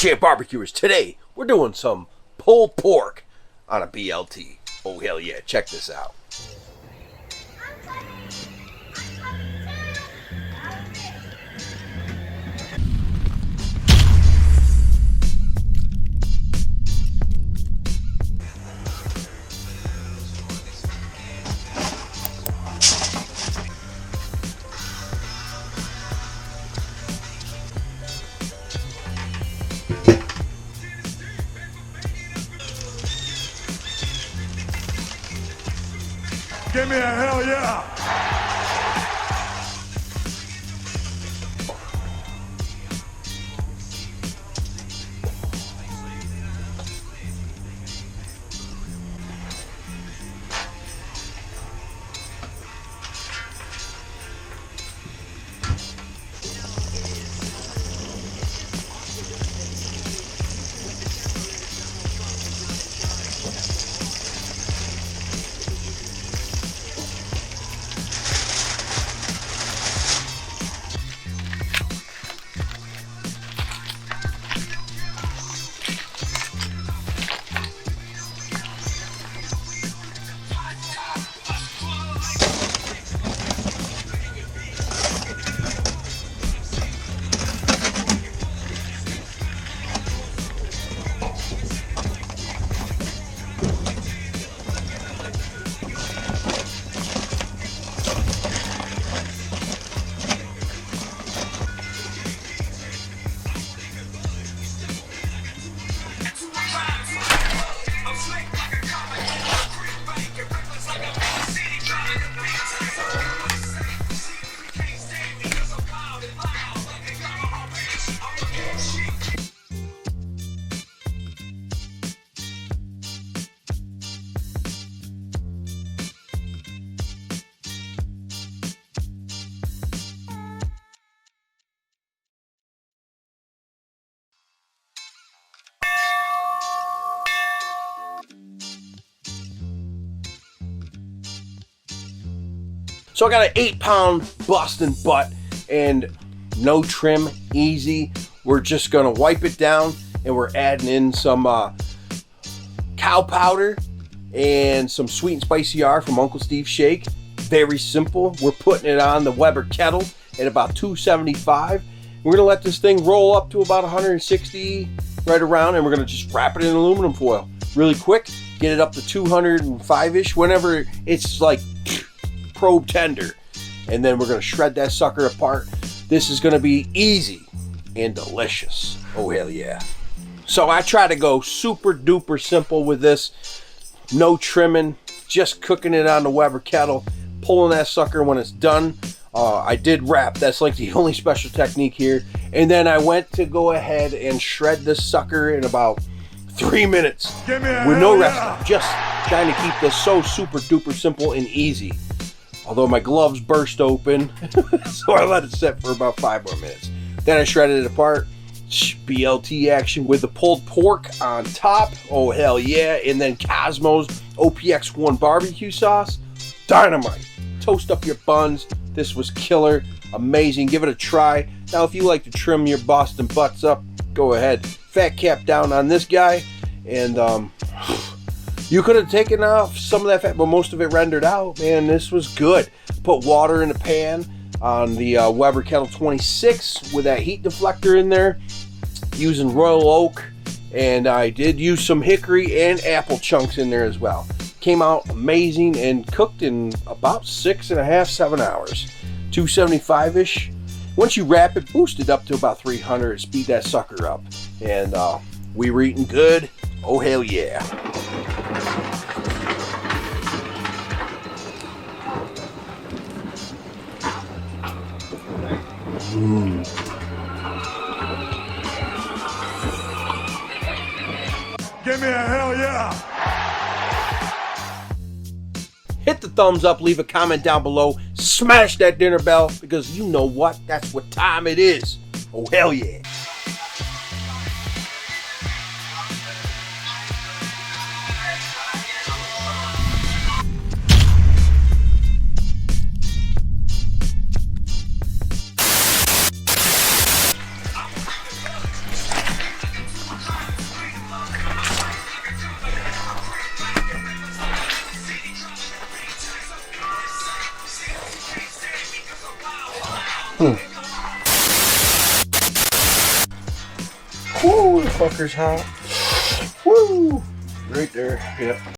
Champ Barbecuers. Today, we're doing some pulled pork on a BLT. Oh, hell yeah. Check this out. Give me a hell yeah! So I got an 8-pound busting butt and no trim, easy. We're just gonna wipe it down and we're adding in some cow powder and some sweet and spicy R from Uncle Steve's Shake. Very simple. We're putting it on the Weber kettle at about 275. We're gonna let this thing roll up to about 160 right around, and we're gonna just wrap it in aluminum foil really quick, get it up to 205-ish whenever it's like probe tender, and then we're going to shred that sucker apart. This is going to be easy and delicious. Oh hell yeah. So I try to go super duper simple with this. No trimming, just cooking it on the Weber kettle, pulling that sucker when it's done. I did wrap, that's like the only special technique here, and then I went to go ahead and shred this sucker in about 3 minutes with no rest, just trying to keep this so super duper simple and easy. Although my gloves burst open, so I let it sit for about 5 more minutes. Then I shredded it apart. BLT action with the pulled pork on top. Oh, hell yeah. And then Cosmo's OPX1 barbecue sauce. Dynamite. Toast up your buns. This was killer. Amazing. Give it a try. Now, if you like to trim your Boston butts up, go ahead. Fat cap down on this guy. And, you could have taken off some of that fat, but most of it rendered out. Man, this was good. Put water in the pan on the Weber Kettle 26 with that heat deflector in there, using Royal Oak, and I did use some hickory and apple chunks in there as well. Came out amazing and cooked in about 6.5, 7 hours. 275-ish. Once you wrap it, boost it up to about 300, speed that sucker up. And we were eating good. Oh, hell yeah. Give me a hell yeah! Hit the thumbs up, leave a comment down below, smash that dinner bell, because you know what? That's what time it is. Oh, hell yeah. Woo, the fucker's hot. Woo! Right there. Yep.